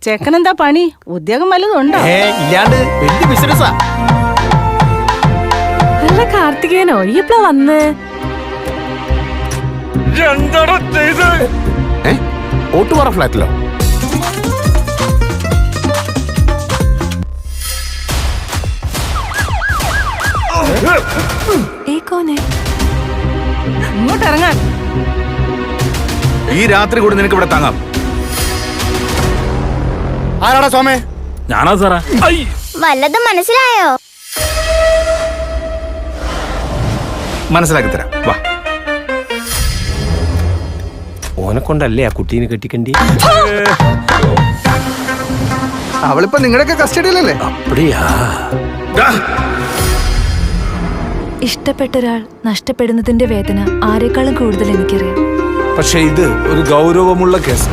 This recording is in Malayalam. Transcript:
ചെക്കനെന്താ പണി? ഉദ്യോഗം വല്ലതും ഉണ്ടോ? ഇല്ലാണ്ട് വലിയ ബിസിനസ്സാ. അല്ല കാർത്തികേയനോ, ഈ എപ്പളാ വന്ന്? ഓട്ടുപാറ ഫ്ലാറ്റിലോ? ഇങ്ങോട്ട് ഇറങ്ങാൻ. ഈ രാത്രി കൂടി നിനക്ക് ഇവിടെ താങ്ങാം. ആരാടാ സോമേ? ഞാനാ സാറാ. വല്ലതും മനസ്സിലായോ? മനസ്സിലാക്കി തരാം, വാ. ഓനെ കൊണ്ടല്ലേ ആ കുട്ടീനെ കെട്ടിക്കണ്ടി? അവളിപ്പോ നിങ്ങളുടെയൊക്കെ കസ്റ്റഡിയിലല്ലേ? അപ്പടിയാ. ഇഷ്ടപ്പെട്ട ഒരാൾ നഷ്ടപ്പെടുന്നതിന്റെ വേദന ആരെക്കാളും കൂടുതൽ എനിക്കറിയാം. പക്ഷെ ഇത് ഒരു ഗൗരവമുള്ള കേസ്.